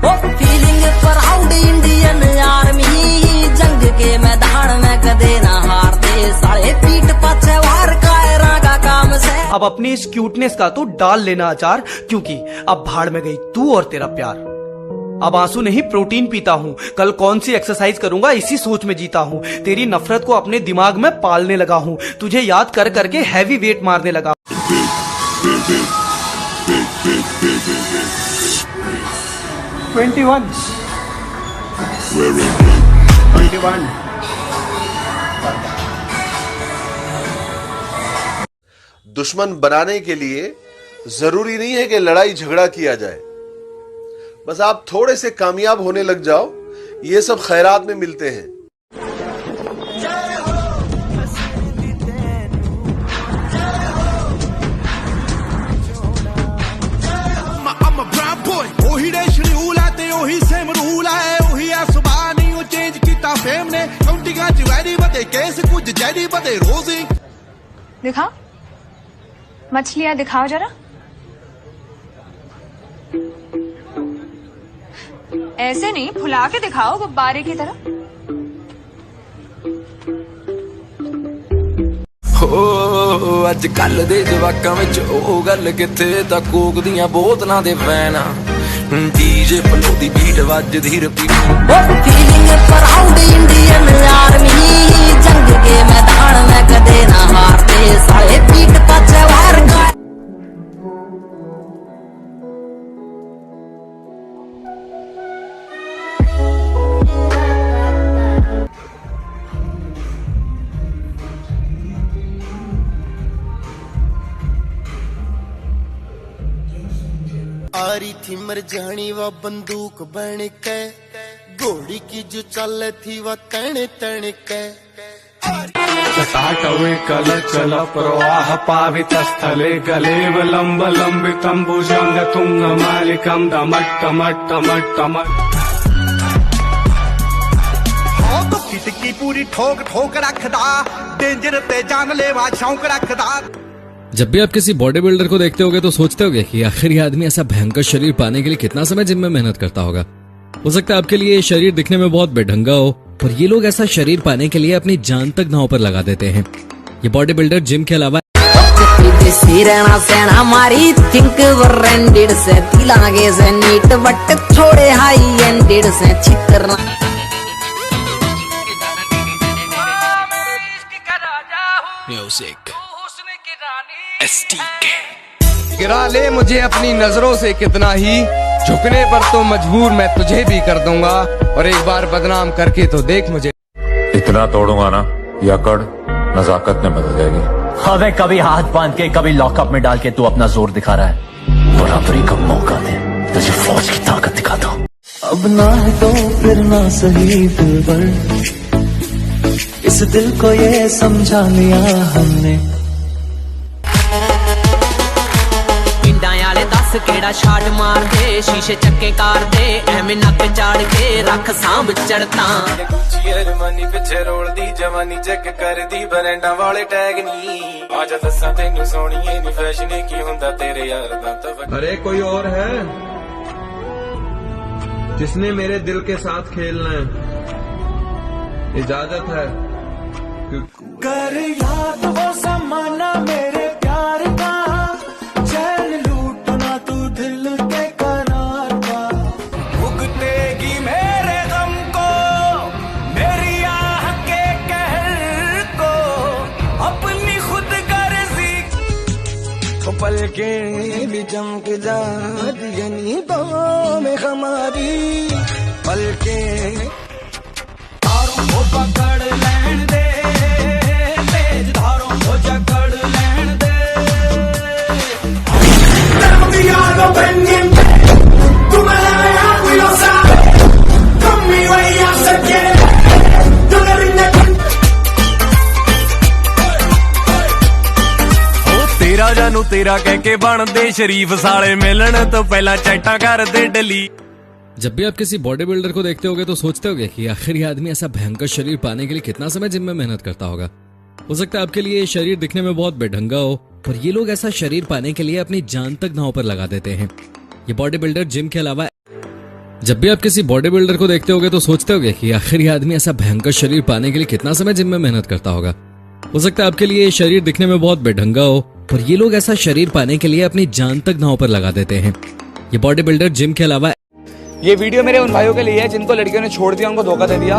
ओ feeling proud Indian army, जंग के मैदान में कदे ना हारते, साले पीठ पाछे वार कायरा का काम से। अब अपनी इस क्यूटनेस का तो डाल लेना अचार, क्योंकि अब भाड़ में गई तू और तेरा प्यार। अब आंसू नहीं प्रोटीन पीता हूँ, कल कौन सी एक्सरसाइज करूंगा इसी सोच में जीता हूँ। तेरी नफरत को अपने दिमाग में पालने लगा हूँ, तुझे याद कर करके हैवी वेट मारने लगा। 21 दुश्मन बनाने के लिए जरूरी नहीं है कि लड़ाई झगड़ा किया जाए, बस आप थोड़े से कामयाब होने लग जाओ, ये सब खैरात में मिलते हैं। दिखाओ मछलियां, दिखाओ जरा। ऐसे नहीं, फुला के दिखाओ गुब्बारे की तरह। ਅੱਜ ਕੱਲ ਦੇ ਜਵਾਕਾਂ ਵਿੱਚ ਉਹ ਗੱਲ ਕਿੱਥੇ, ਤਾਂ ਕੋਕ ਦੀਆਂ ਬੋਤਲਾਂ ਦੇ ਫੈਨ ਆ, ਡੀਜੇ ਪਲੋ ਦੀ ਬੀਟ ਵੱਜਦੀ repeat. Feeling proud Indian army, जंग के मैदान में कदे ना हारते, साले पीठ पाछे वार का। आ रही थी मरजानी व बंदूक बन के, घोड़ी की जो चल थी वह तण तण के। तटाटवे कल चल प्रवाह पावित स्थले, गलेवलंब लंबितं भुजंग तुंग मालिकं दमट्टमट्टमट्टमट्। तो खिटकी पूरी ठोक ठोक रखदा, डेंजर ते जानलेवा शौक रखदा। जब भी आप किसी बॉडी बिल्डर को देखते होगे तो सोचते होगे कि आखिर ये आदमी ऐसा भयंकर शरीर पाने के लिए कितना समय जिम में मेहनत करता होगा। हो सकता है आपके लिए ये शरीर दिखने में बहुत बेढंगा हो, पर ये लोग ऐसा शरीर पाने के लिए अपनी जान तक नाव पर लगा देते हैं। ये बॉडी बिल्डर जिम के अलावा रहना सेना मारी थिंक ब्रांडेड से, तिलागे से नीट बट छोड़े हाई एंडेड से छितरना। Music STK। गिरा ले मुझे अपनी नजरों से कितना ही, झुकने पर तो मजबूर मैं तुझे भी कर दूंगा, और एक बार बदनाम करके तो देख मुझे। इतना तोड़ूंगा ना याकड़ नजाकत में बदल जाएगी। हमें कभी हाथ बांध के कभी लॉकअप में डाल के तू अपना जोर दिखा रहा है, बराबरी का मौका दे, तुझे फौज की ताकत दिखाता हूँ। अब ना है तो फिर ना सही दिलबर, इस दिल को ये समझा लिया हमने। केड़ा छाट मार दे, शीशे चक्के कार दे, एवें नक चाड़ के रख सांभ चढ़ता। अरमानी पिछे रोल दी जवानी चेक कर दी, बरेंडा वाले टैग नी, आजा दसा तेनू सोनिए नी फैशन की हुंदा तेरे यार दा। अरे कोई और है जिसने मेरे दिल के साथ खेलना है, इजाजत है। कर याद वो ज़माना मेरे प्यार का, चैन लूटना तू दिल के करार का। भुगतेगी मेरे गम को, मेरी आह के कहर को, अपनी खुद गर्जी। पल के भी चमक जाती नींदों में हमारी, पल के धारों को पकड़ लैन दे, तेज धारों को जकड़ लैन दे। तेरा जानू तेरा कह के बन दे शरीफ, साले मिलन तो पहला चैटा कर दे डली। जब भी आप किसी बॉडी बिल्डर को देखते होगे तो सोचते होगे कि आखिर ये आदमी ऐसा भयंकर शरीर पाने के लिए कितना समय जिम में मेहनत करता होगा। हो सकता है आपके लिए ये शरीर दिखने में बहुत बेढंगा हो, पर ये लोग ऐसा शरीर पाने के लिए अपनी जान तक नाव पर लगा देते हैं। ये बॉडी बिल्डर जिम के अलावा जब भी आप किसी बॉडी बिल्डर को देखते होगे तो सोचते होगे कि आखिर ये आदमी ऐसा भयंकर शरीर पाने के लिए कितना समय जिम में मेहनत करता होगा। हो सकता है आपके लिए ये शरीर दिखने में बहुत बेढंगा हो, पर ये लोग ऐसा शरीर पाने के लिए अपनी जान तक नाव पर लगा देते हैं। ये बॉडी बिल्डर जिम के अलावा ये वीडियो मेरे उन भाइयों के लिए है जिनको लड़कियों ने छोड़ दिया, उनको धोखा दे दिया।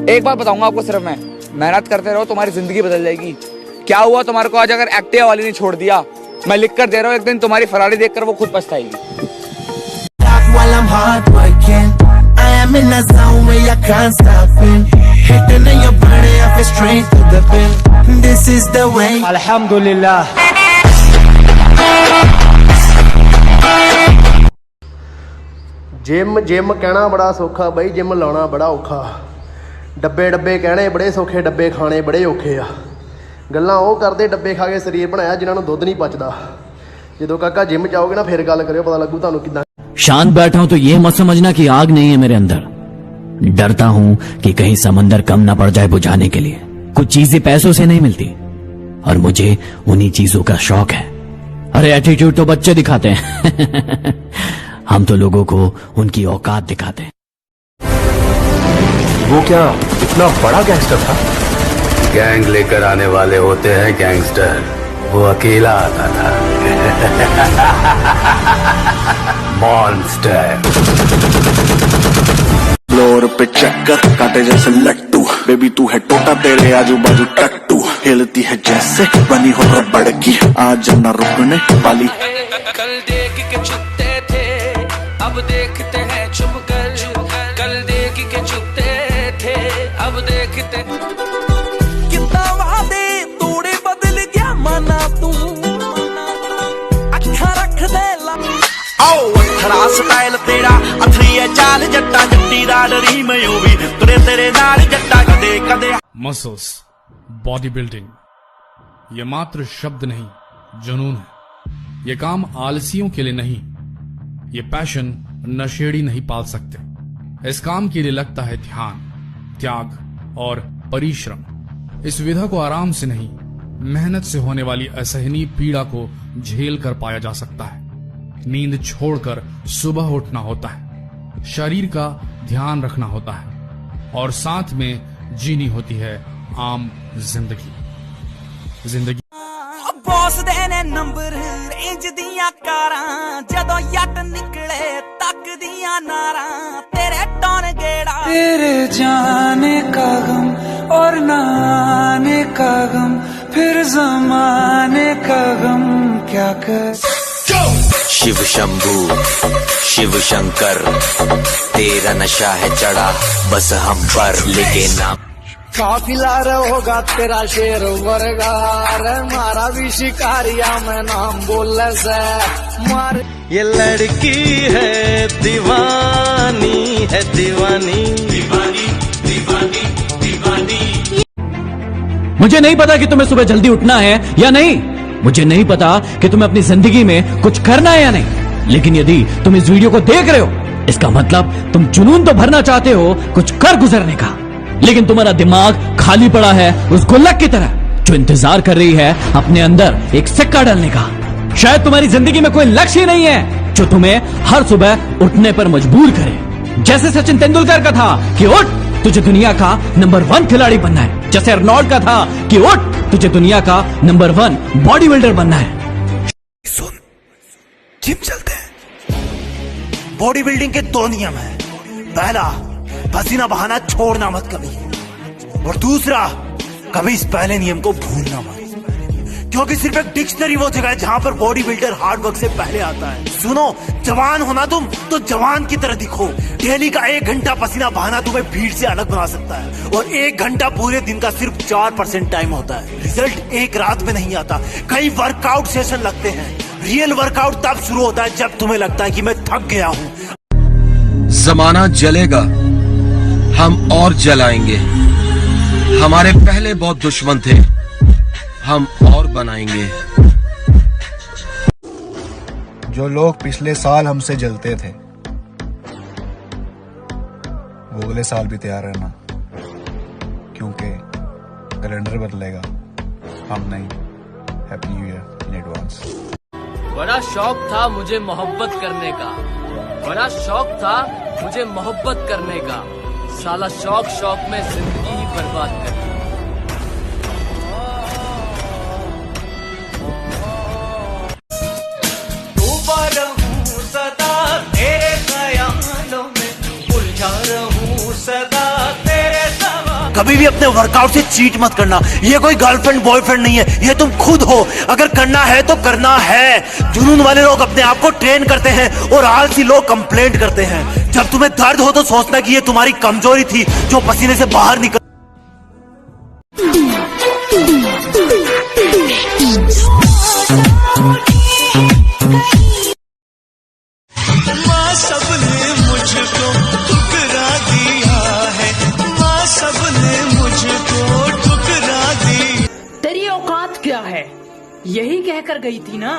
एक बात बताऊंगा आपको सिर्फ मैं, मेहनत करते रहो, तुम्हारी जिंदगी बदल जाएगी। क्या हुआ तुम्हारे को आज अगर एक्टिवा वाली ने छोड़ दिया, मैं लिख कर दे रहा हूँ, एक दिन तुम्हारी फरारी देखकर वो खुद पछताएगी। While I'm hard working, I am in a zone where I can't stop it. Hitting in your body, I feel straight to the pin. This is the way. Alhamdulillah. Gym gym कहना बड़ा सौखा बई, gym लाना बड़ा औखा। डब्बे डब्बे कहने बड़े सौखे, डब्बे खाने बड़े औखे आ। गल्लां ਉਹ ਕਰਦੇ डब्बे खा के शरीर बनाया जिन्हां ਨੂੰ ਦੁੱਧ नहीं पचदा। ਜਦੋਂ ਕਾਕਾ जिम जाओगे ना फिर गल करियो, पता लगू ਤੁਹਾਨੂੰ किदां। शांत बैठा हूं तो ये मत समझना कि आग नहीं है मेरे अंदर। डरता हूं कि कहीं समंदर कम ना पड़ जाए बुझाने के लिए। कुछ चीजें पैसों से नहीं मिलती और मुझे उन्हीं चीजों का शौक है। अरे एटीट्यूड तो बच्चे दिखाते हैं हम तो लोगों को उनकी औकात दिखाते हैं। वो क्या इतना बड़ा गैंगस्टर था? गैंग लेकर आने वाले होते हैं गैंगस्टर, वो अकेला आता था। मॉन्स्टर। फ्लोर पे चक्कर काटे जैसे लट्टू, बेबी तू है टोटा तेरे आजू बाजू टट्टू, हिलती है जैसे बनी हो रबड़ की, आज न रुकने वाली। कल देख के छुपते थे, अब देखते हैं छुप कर। कल देख के छुपते थे, अब देखते। कितना वादे तोड़े बदल गया माना तू, अच्छा रख दे ला। आओ अथरा स्टाइल तेरा अथरी है चाल, जट्टा जट्टी दा डरी मैं भी तुरे तेरे नाल जट्टा कदे कदे। मसल्स, बॉडी बिल्डिंग ये मात्र शब्द नहीं, जुनून है। ये काम आलसियों के लिए नहीं, ये पैशन नशेड़ी नहीं पाल सकते। इस काम के लिए लगता है ध्यान, त्याग और परिश्रम। इस विधा को आराम से नहीं, मेहनत से होने वाली असहनीय पीड़ा को झेल कर पाया जा सकता है। नींद छोड़कर सुबह उठना होता है, शरीर का ध्यान रखना होता है और साथ में जीनी होती है आम जिंदगी। बॉस देने नंबर रेंज दिया कारां, जदों यट निकले तक दिया नारा, तेरे टोन गेड़ा। तेरे जाने का गम और ना आने का गम, फिर जमाने का गम क्या कर। शिव शंभू शिव शंकर, तेरा नशा है चढ़ा बस हम पर, लेकिन नाम काफिला होगा तेरा शेर वर्गा, रे मारा भी शिकारिया मैं नाम बोल से मार। ये लड़की है दीवानी, है दीवानी दीवानी दीवानी दीवानी। मुझे नहीं पता कि तुम्हें सुबह जल्दी उठना है या नहीं, मुझे नहीं पता कि तुम्हें अपनी जिंदगी में कुछ करना है या नहीं, लेकिन यदि तुम इस वीडियो को देख रहे हो इसका मतलब तुम जुनून तो भरना चाहते हो कुछ कर गुजरने का, लेकिन तुम्हारा दिमाग खाली पड़ा है उस गुल्लक की तरह जो इंतजार कर रही है अपने अंदर एक सिक्का डालने का। शायद तुम्हारी जिंदगी में कोई लक्ष्य ही नहीं है जो तुम्हें हर सुबह उठने पर मजबूर करे। जैसे सचिन तेंदुलकर का था कि उठ तुझे दुनिया का नंबर 1 खिलाड़ी बनना है, जैसे अर्नोल्ड का था कि उठ तुझे दुनिया का नंबर 1 बॉडी बिल्डर बनना है। सुन, जिम चलते हैं। बॉडी बिल्डिंग के 2 नियम हैं। पहला, पसीना बहाना छोड़ना मत कभी, और दूसरा, कभी इस पहले नियम को भूलना मत, क्योंकि सिर्फ एक डिक्शनरी वो जगह है जहां पर बॉडी बिल्डर हार्ड वर्क से पहले आता है। सुनो, जवान होना तुम तो जवान की तरह दिखो। डेली का 1 घंटा पसीना बहाना तुम्हें भीड़ से अलग बना सकता है, और 1 घंटा पूरे दिन का सिर्फ 4% टाइम होता है। रिजल्ट एक रात में नहीं आता, कई वर्कआउट सेशन लगते हैं। रियल वर्कआउट तब शुरू होता है जब तुम्हें लगता है कि मैं थक गया हूँ। जमाना जलेगा, हम और जलाएंगे। हमारे पहले बहुत दुश्मन थे, हम और बनाएंगे। जो लोग पिछले साल हमसे जलते थे वो अगले साल भी तैयार रहना, क्योंकि कैलेंडर बदलेगा, हम नहीं। Happy new year in advance. बड़ा शौक था मुझे मोहब्बत करने का, बड़ा शौक था मुझे मोहब्बत करने का, साला शौक शौक में जिंदगी ही बर्बाद कर दी। डूबा रहूं सदा तेरे ख्यालों में, उलझा रहूं सदा तेरे सवालों। कभी भी अपने वर्कआउट से चीट मत करना। ये कोई गर्लफ्रेंड बॉयफ्रेंड नहीं है, ये तुम खुद हो। अगर करना है तो करना है। जुनून वाले लोग अपने आप को ट्रेन करते हैं और आलसी लोग कंप्लेंट करते हैं। जब तुम्हें दर्द हो तो सोचना कि ये तुम्हारी कमजोरी थी जो पसीने से बाहर निकल। माँ सबने मुझको ठुकरा दिया है, माँ सबने मुझको ठुकरा दी। तेरी औकात क्या है, यही कहकर गई थी ना,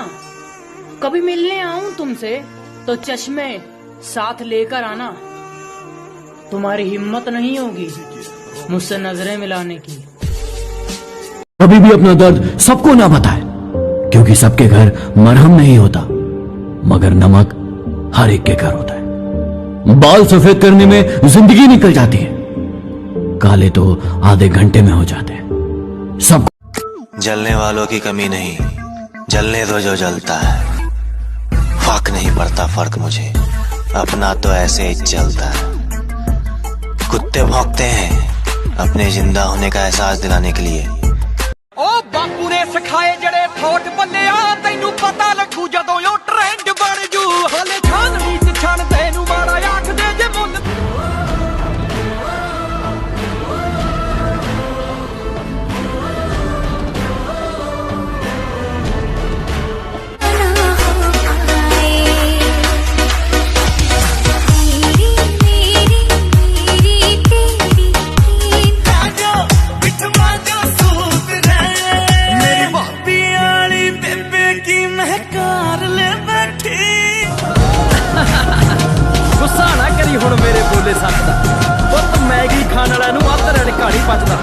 कभी मिलने आऊं तुमसे तो चश्मे साथ लेकर आना। तुम्हारी हिम्मत नहीं होगी मुझसे नजरें मिलाने की। कभी भी अपना दर्द सबको ना बताए, क्योंकि सबके घर मरहम नहीं होता, मगर नमक हर एक के घर होता है। बाल सफेद करने में जिंदगी निकल जाती है, काले तो आधे घंटे में हो जाते हैं। सब जलने वालों की कमी नहीं, जलने दो जो जलता है। फर्क नहीं पड़ता फर्क मुझे, अपना तो ऐसे ही चलता है। कुत्ते भौंकते हैं अपने जिंदा होने का एहसास दिलाने के लिए। ओ बापू ने सिखाए जड़े थोट बंदे आ, तैनू पता लगू जदों यो ट्रेंड बन जू। हाले छाननी च छान तैनू मारा आख दे जे मुल। गुस्सा ना करी हुण मेरे बोले सकदा, पुत मैगी खाने वाला नू अध रड़का नहीं पचदा।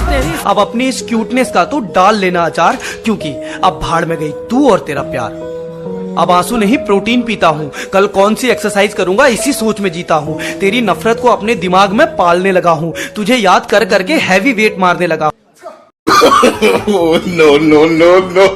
तेरी अब अपनी इस क्यूटनेस का तू डाल लेना अचार, क्योंकि अब भाड़ में गई तू और तेरा प्यार। अब आंसू नहीं प्रोटीन पीता हूँ, कल कौन सी एक्सरसाइज करूंगा इसी सोच में जीता हूँ। तेरी नफरत को अपने दिमाग में पालने लगा हूँ, तुझे याद कर करके हैवी वेट मारने लगा। No no no no